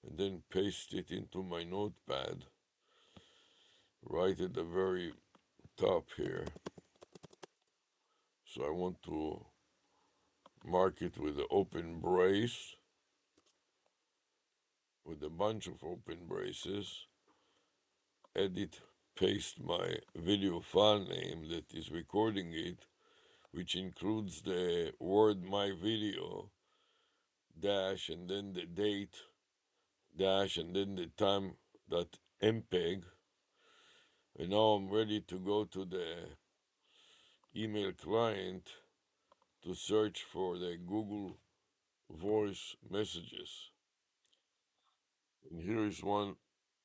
and then paste it into my notepad right at the very top here. So I want to mark it with an open brace, with a bunch of open braces, edit, paste my video file name that is recording it, which includes the word my video dash and then the date dash and then the time dot mpeg. And now I'm ready to go to the email client to search for the Google voice messages. And here is one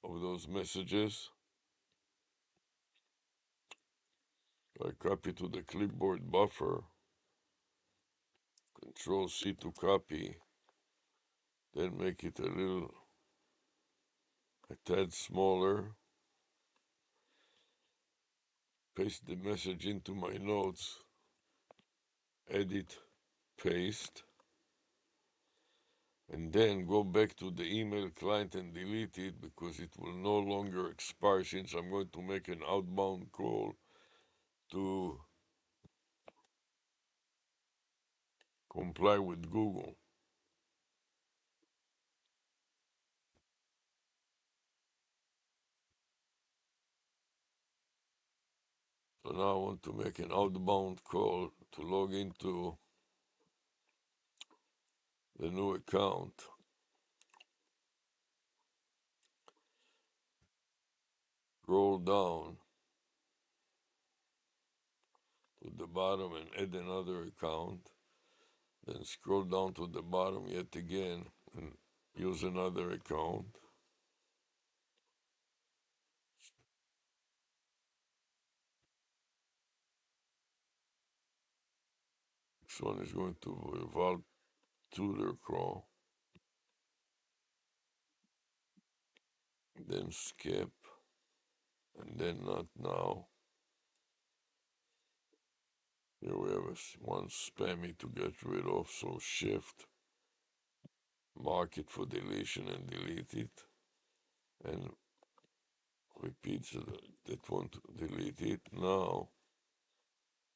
of those messages. I copy to the clipboard buffer, Control C to copy, then make it a tad smaller, paste the message into my notes, edit, paste, and then go back to the email client and delete it because it will no longer expire since I'm going to make an outbound call to comply with Google. So now I want to make an outbound call to log into the new account. Scroll down to the bottom and add another account. Then scroll down to the bottom yet again and use another account. Next one is going to involve tutor call. Then skip, and then not now. Here we have one spammy to get rid of, so shift, mark it for deletion and delete it, and repeat that one to delete it. Now,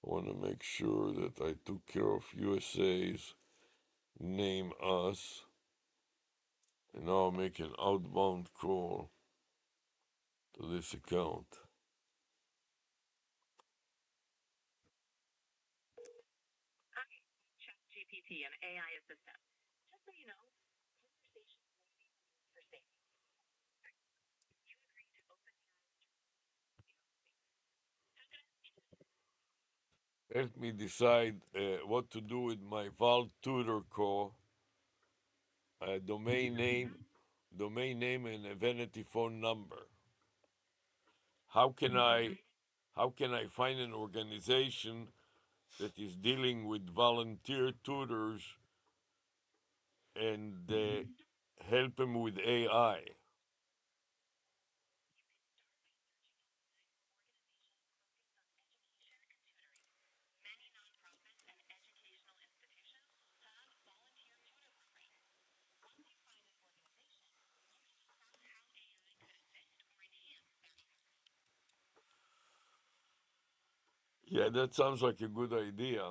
I want to make sure that I took care of USA's name us, and now I'll make an outbound call to this account. Help me decide what to do with my Val Tutor call, domain name, and a vanity phone number. How can I, how can I find an organization that is dealing with volunteer tutors and help them with AI? Yeah, that sounds like a good idea,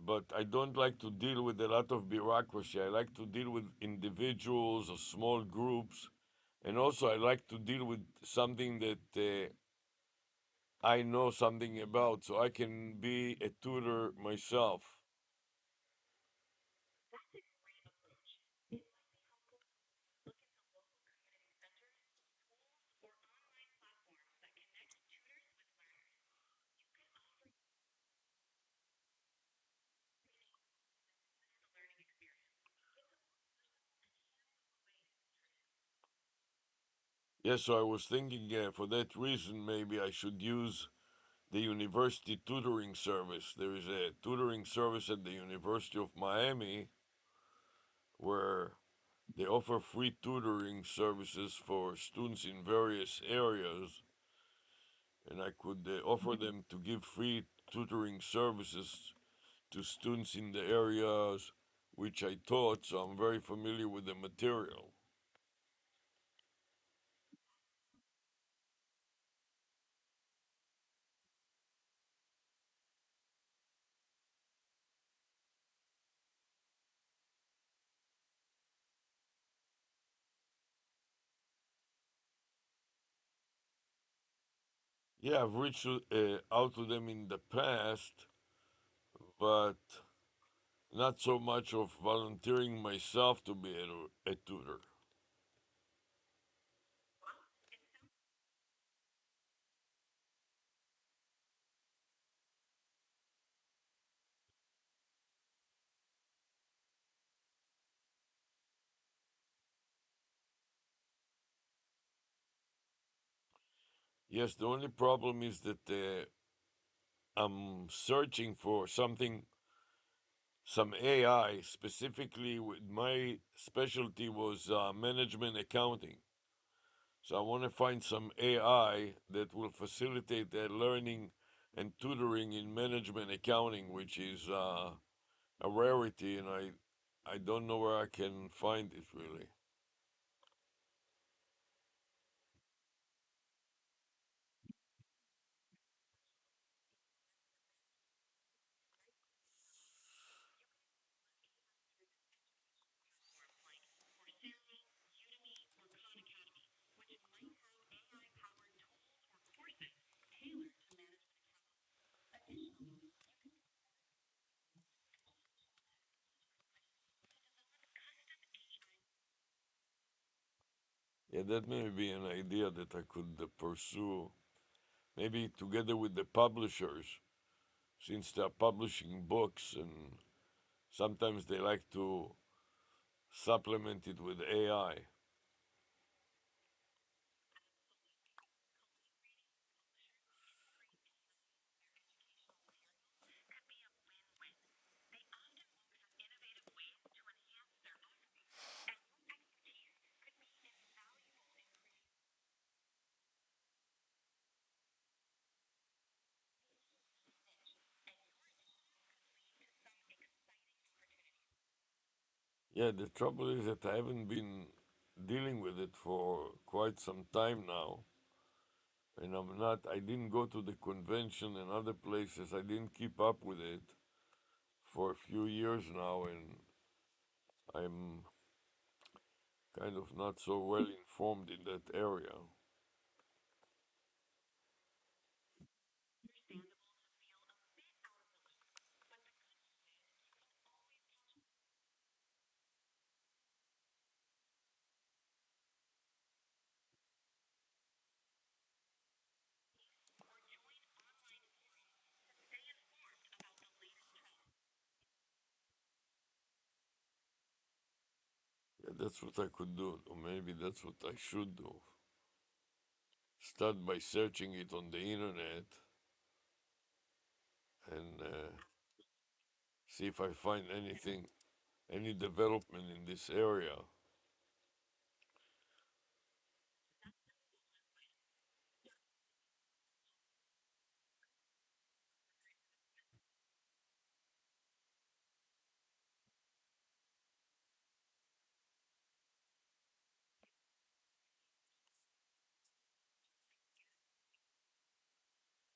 but I don't like to deal with a lot of bureaucracy. I like to deal with individuals or small groups, and also I like to deal with something that I know something about, so I can be a tutor myself. Yes, so I was thinking for that reason, maybe I should use the university tutoring service. There is a tutoring service at the University of Miami where they offer free tutoring services for students in various areas, and I could offer them to give free tutoring services to students in the areas which I taught, so I'm very familiar with the material. Yeah, I've reached out to them in the past, but not so much of volunteering myself to be a tutor. Yes, the only problem is that I'm searching for something, some AI specifically. With my specialty was management accounting, so I want to find some AI that will facilitate that learning and tutoring in management accounting, which is a rarity, and I don't know where I can find it really. Yeah, that may be an idea that I could pursue, maybe together with the publishers, since they're publishing books and sometimes they like to supplement it with AI. Yeah, the trouble is that I haven't been dealing with it for quite some time now. And I didn't go to the convention and other places. I didn't keep up with it for a few years now, and I'm kind of not so well informed in that area. Yeah, that's what I could do, or maybe that's what I should do. Start by searching it on the internet and see if I find anything, any development in this area.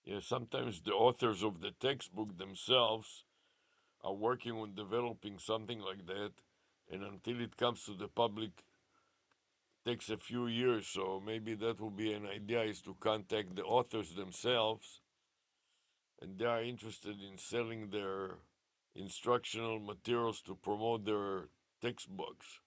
Yeah, sometimes the authors of the textbook themselves are working on developing something like that, and until it comes to the public, takes a few years. So maybe that will be an idea: is to contact the authors themselves, and they are interested in selling their instructional materials to promote their textbooks.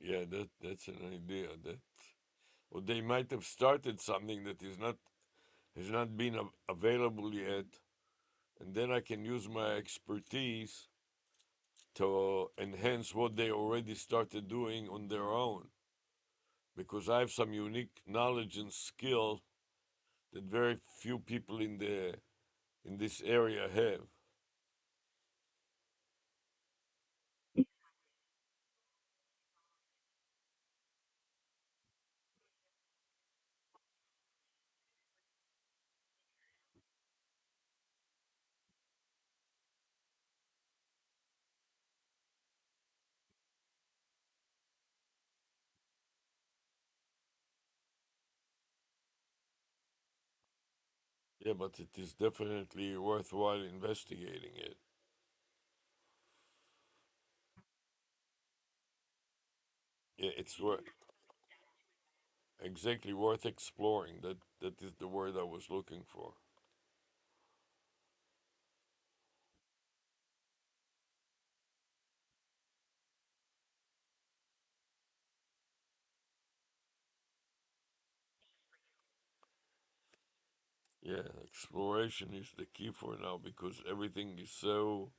Yeah, that's an idea. That or they might have started something that is not has not been available yet, and then I can use my expertise to enhance what they already started doing on their own, because I have some unique knowledge and skill that very few people in this area have. Yeah, but it is definitely worthwhile investigating it. Yeah, it's exactly worth exploring. That is the word I was looking for. Yeah, exploration is the key for now because everything is so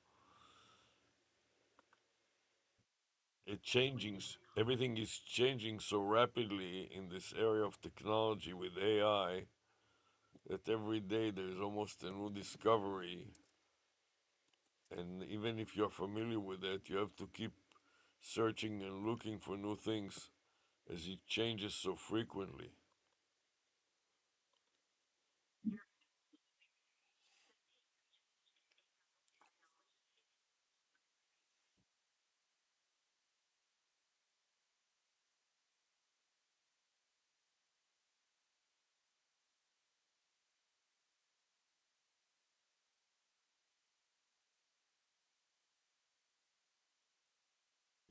it changing. Everything is changing so rapidly in this area of technology with AI that every day there's almost a new discovery. And even if you're familiar with it, you have to keep searching and looking for new things as it changes so frequently.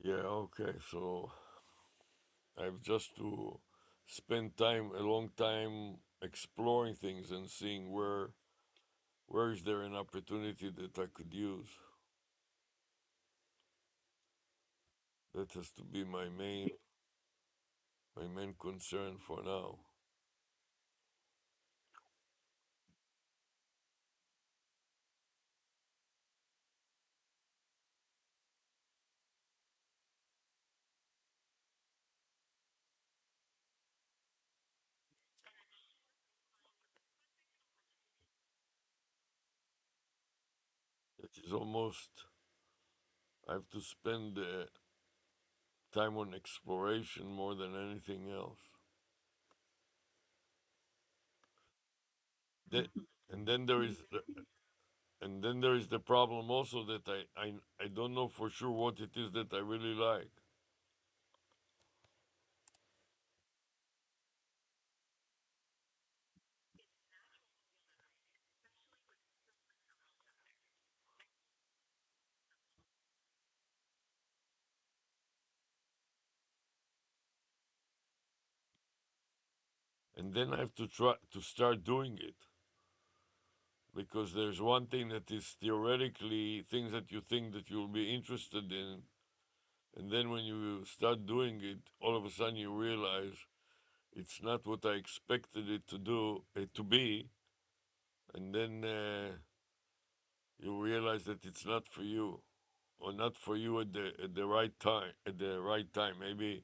Yeah, okay, so I have just to spend time, a long time exploring things and seeing where is there an opportunity that I could use. That has to be my main concern for now. It is almost I have to spend time on exploration more than anything else. That, and then there is and then there is the problem also that I don't know for sure what it is that I really like. And then I have to try to start doing it because there's one thing that is theoretically things that you think that you'll be interested in, and then when you start doing it, all of a sudden you realize it's not what I expected it to do it to be, and then you realize that it's not for you, or not for you at the right time. At the right time, maybe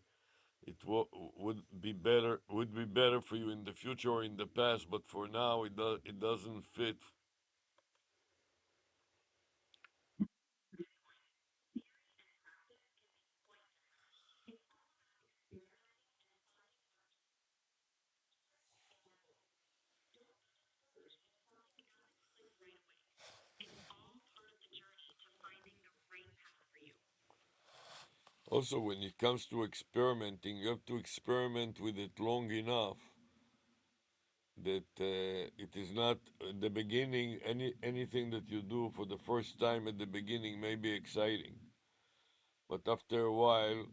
would be better for you in the future or in the past, but for now it doesn't fit. Also, when it comes to experimenting, you have to experiment with it long enough that it is not at the beginning. Anything that you do for the first time at the beginning may be exciting, but after a while,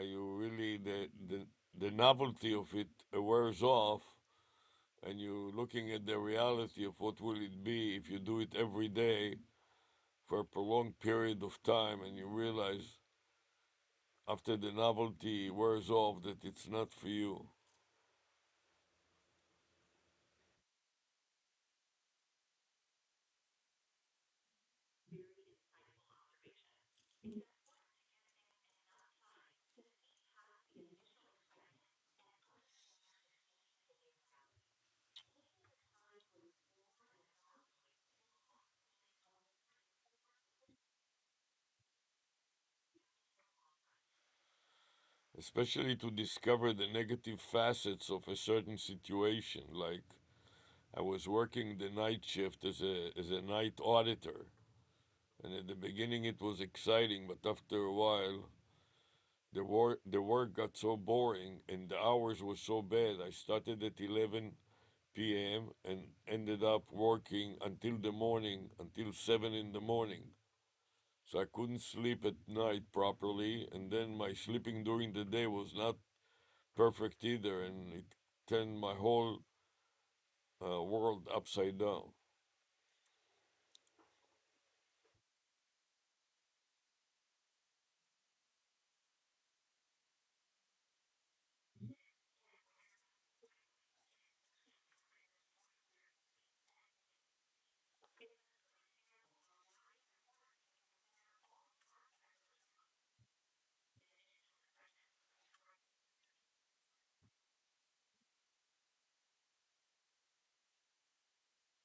you really the novelty of it wears off, and you're looking at the reality of what will it be if you do it every day for a prolonged period of time, and you realize after the novelty wears off that it's not for you. Especially to discover the negative facets of a certain situation. Like I was working the night shift as a night auditor, and at the beginning it was exciting, but after a while the work got so boring and the hours were so bad. I started at 11 p.m. and ended up working until the morning, until 7 in the morning. So I couldn't sleep at night properly, and then my sleeping during the day was not perfect either, and it turned my whole world upside down.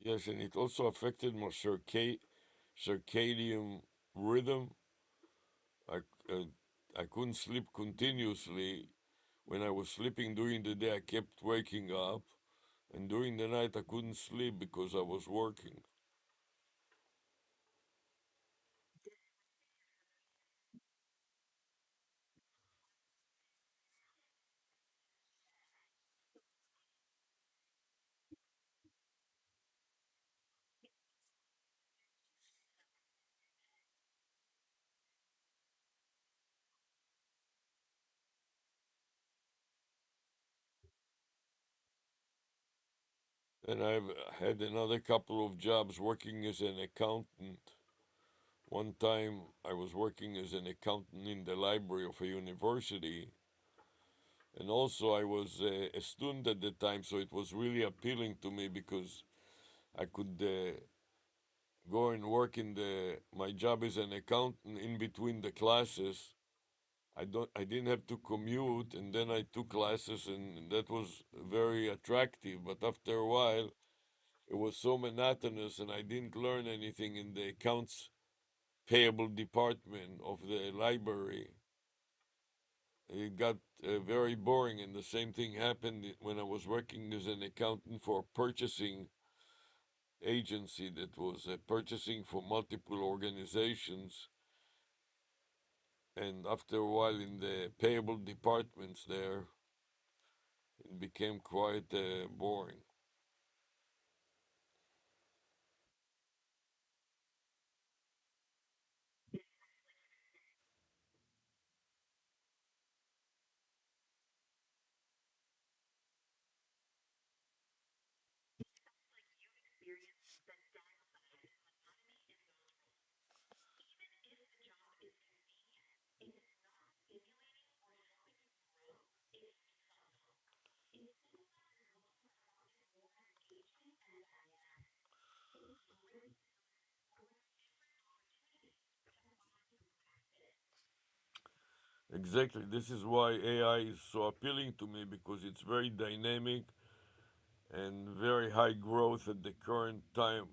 Yes, and it also affected my circadian rhythm. I, uh, I couldn't sleep continuously. When I was sleeping during the day, I kept waking up, and during the night, I couldn't sleep because I was working. And I've had another couple of jobs working as an accountant. One time I was working as an accountant in the library of a university, and also I was a student at the time, so it was really appealing to me because I could go and work in the my job as an accountant in between the classes. I didn't have to commute, and then I took classes, and that was very attractive. But after a while, it was so monotonous, and I didn't learn anything in the accounts payable department of the library. It got very boring, and the same thing happened when I was working as an accountant for a purchasing agency that was purchasing for multiple organizations. And after a while, in the payable departments there, it became quite boring. Exactly. This is why AI is so appealing to me because it's very dynamic and very high growth at the current time.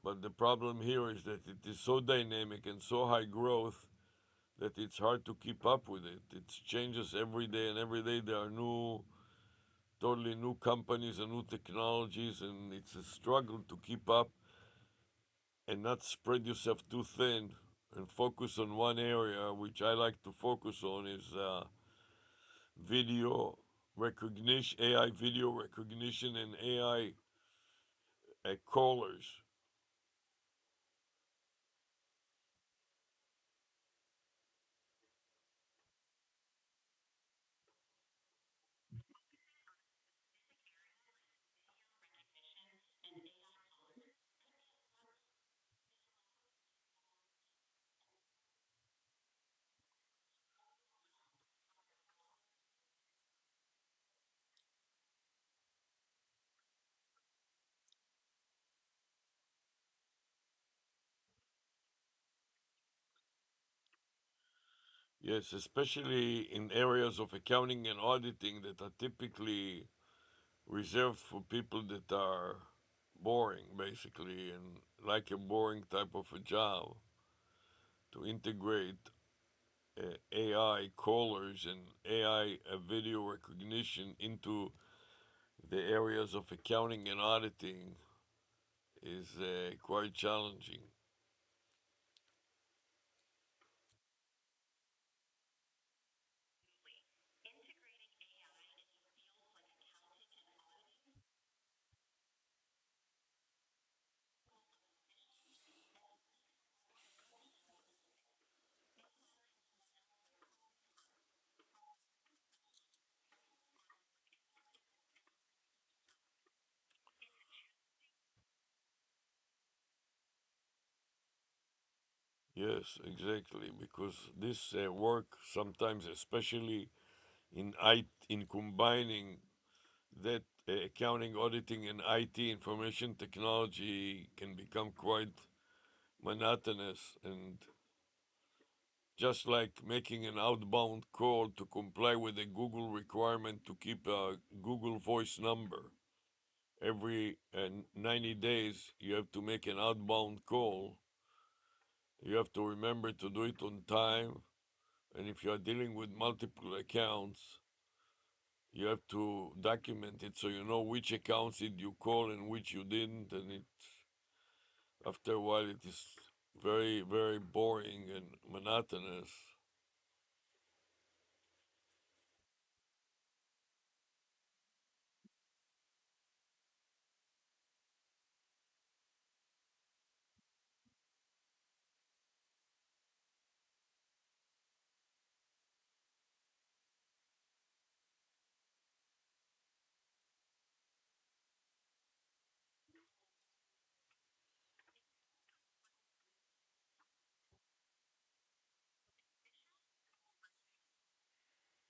But the problem here is that it is so dynamic and so high growth that it's hard to keep up with it. It changes every day, and every day there are totally new companies and new technologies, and it's a struggle to keep up and not spread yourself too thin and focus on one area, which I like to focus on is video recognition, AI video recognition, and AI callers. Yes, especially in areas of accounting and auditing that are typically reserved for people that are boring, basically, and like a boring type of a job. To integrate AI callers and AI video recognition into the areas of accounting and auditing is quite challenging. Yes, exactly. Because this work sometimes, especially in combining that accounting, auditing, and IT information technology can become quite monotonous, and just like making an outbound call to comply with a Google requirement to keep a Google Voice number. Every 90 days, you have to make an outbound call. You have to remember to do it on time. And if you are dealing with multiple accounts, you have to document it so you know which accounts did you call and which you didn't. And after a while, it is very, very boring and monotonous.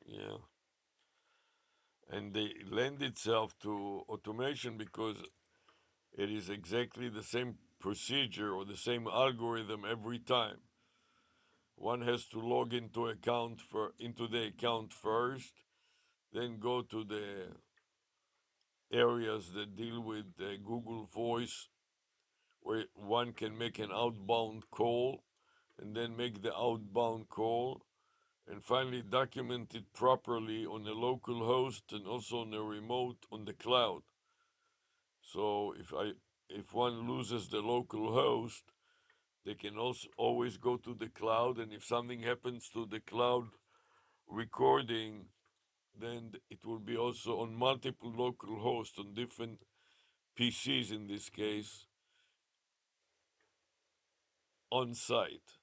Yeah. And they lend itself to automation because it is exactly the same procedure or the same algorithm every time. One has to log into the account first, then go to the areas that deal with Google Voice, where one can make an outbound call, and then make the outbound call, and finally document it properly on a local host and also on a remote on the cloud. So if one loses the local host, they can also always go to the cloud, and if something happens to the cloud recording, then it will be also on multiple local hosts on different PCs in this case on site.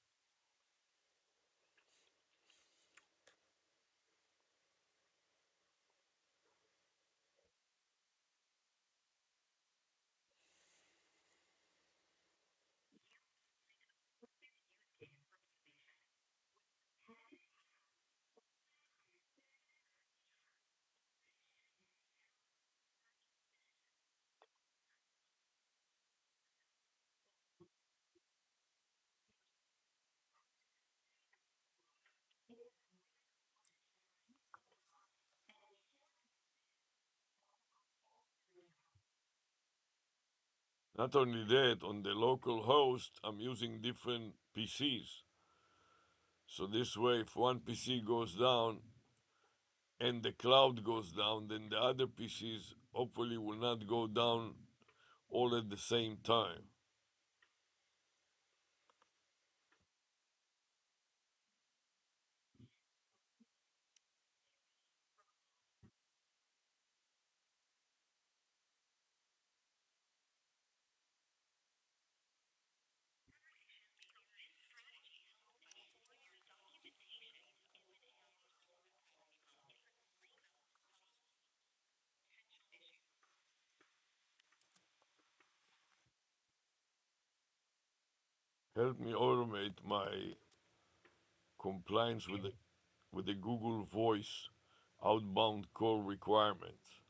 Not only that, on the local host, I'm using different PCs. So this way, if one PC goes down and the cloud goes down, then the other PCs hopefully will not go down all at the same time. Help me automate my compliance with the Google Voice outbound call requirements.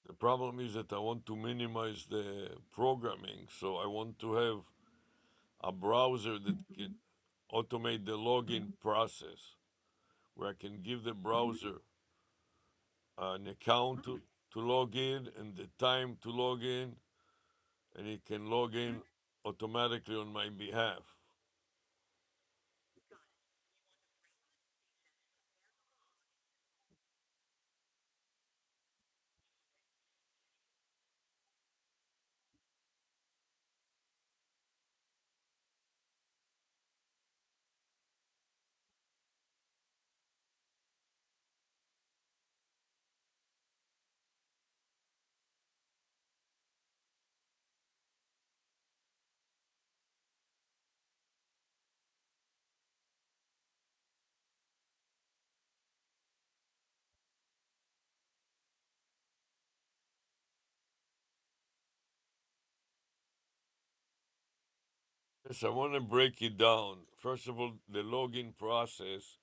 The problem is that I want to minimize the programming, so I want to have a browser that can automate the login process, where I can give the browser an account to log in and the time to log in, and it can log in automatically on my behalf. Yes, I want to break it down. First of all, the login process.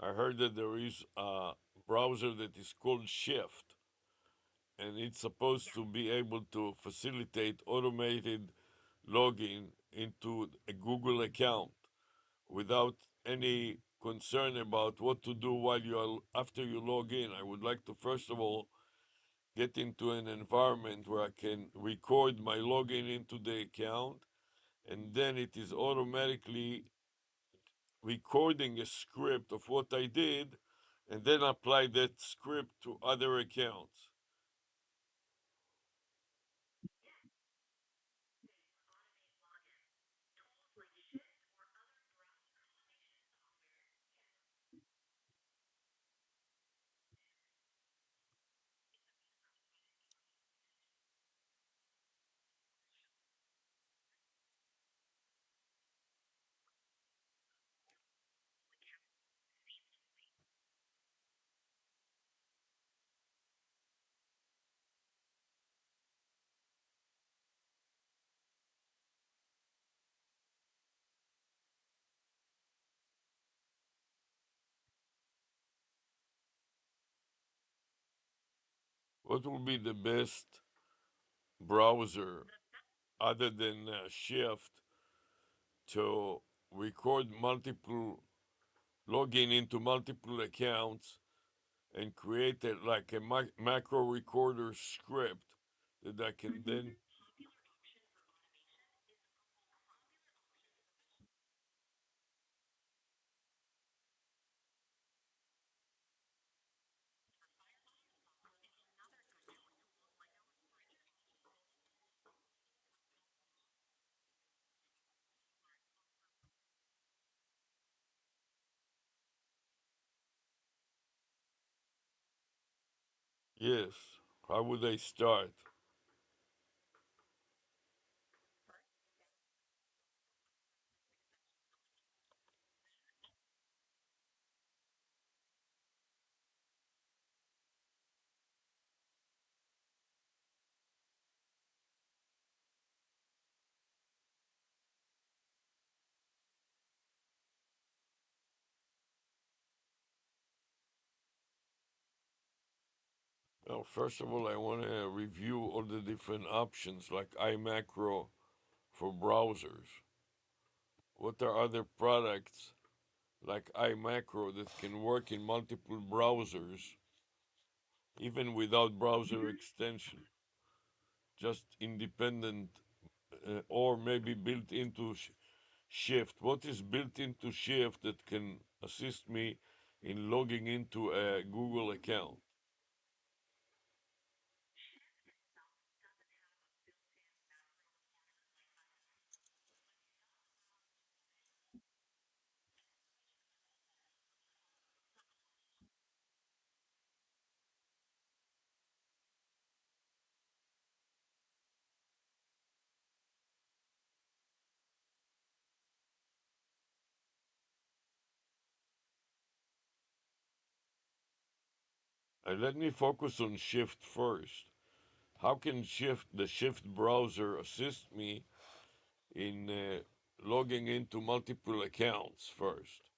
I heard that there is a browser that is called Shift, and it's supposed to be able to facilitate automated login into a Google account without any concern about what to do while you are after you log in. I would like to first of all get into an environment where I can record my login into the account, and then it is automatically recording a script of what I did, and then apply that script to other accounts. What will be the best browser other than Shift to record multiple login into multiple accounts and create it like a macro recorder script that I can then. Yes, how would I start? Well, first of all, I want to review all the different options like iMacro for browsers. What are other products like iMacro that can work in multiple browsers even without browser extension, just independent, or maybe built into Shift? What is built into Shift that can assist me in logging into a Google account? Let me focus on Shift first. How can the Shift browser assist me in logging into multiple accounts first?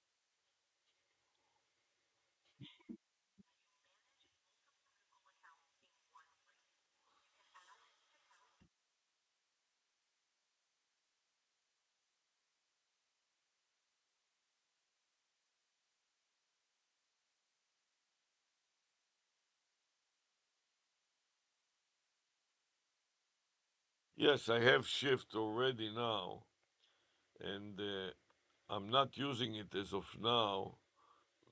Yes, I have Shift already now, and I'm not using it as of now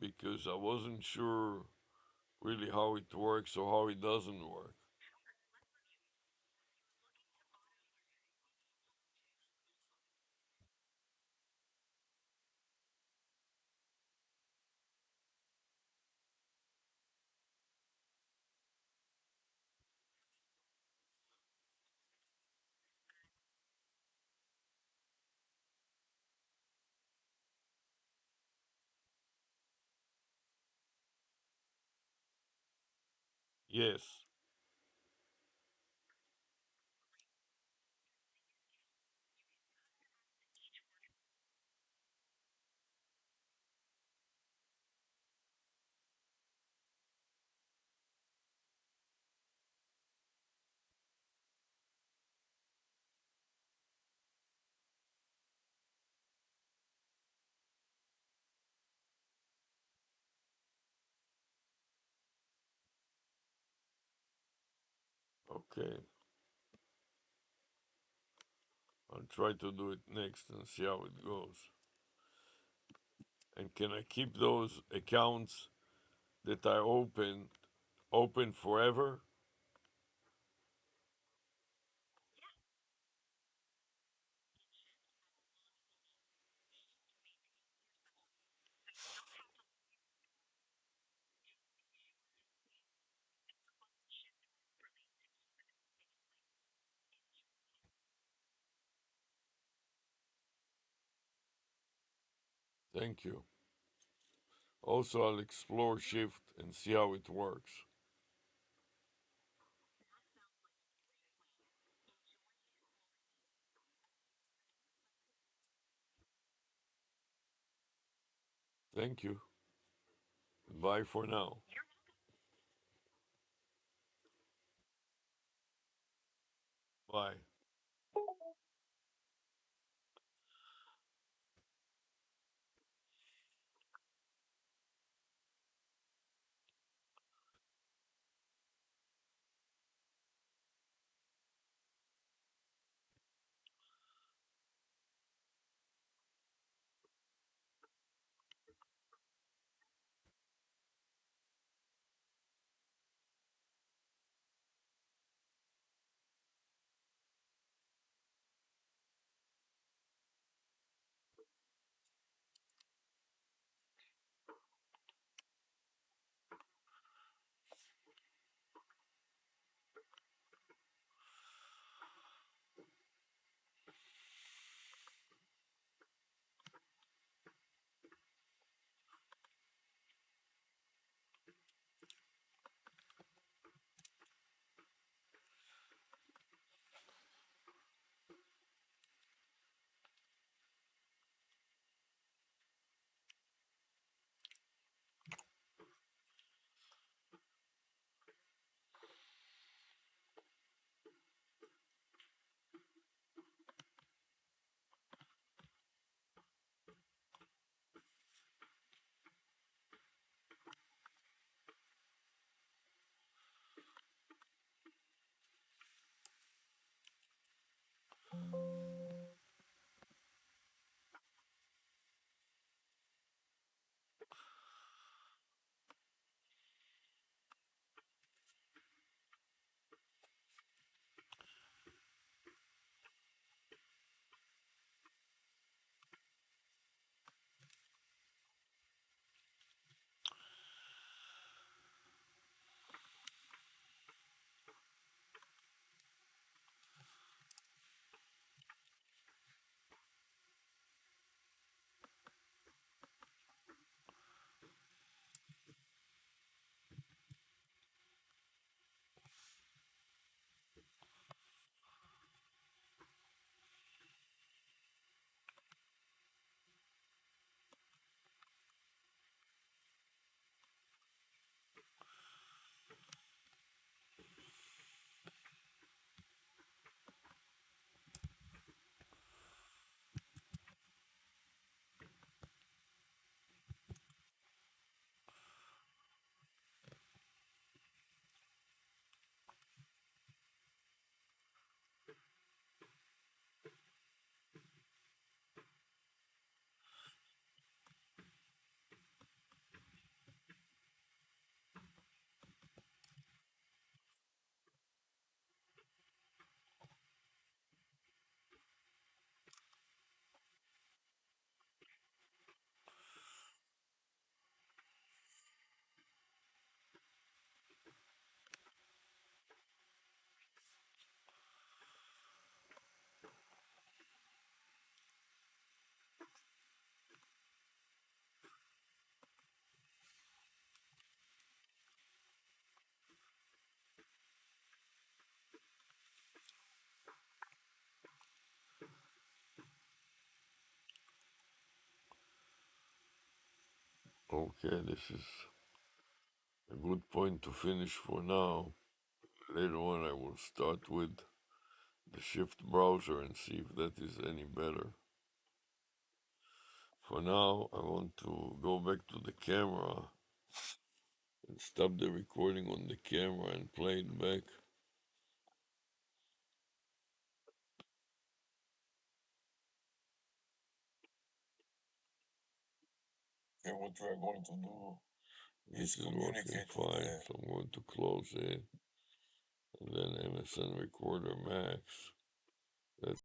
because I wasn't sure really how it works or how it doesn't work. Yes. Okay, I'll try to do it next and see how it goes. And can I keep those accounts that I open forever? Thank you. Also, I'll explore Shift and see how it works. Thank you. Bye for now. Bye. Okay, this is a good point to finish for now. Later on, I will start with the Shift browser and see if that is any better. For now, I want to go back to the camera and stop the recording on the camera and play it back. Okay, what we are going to do This is is working communicate with fine, so I'm going to close it. And then MSN Recorder Max. That's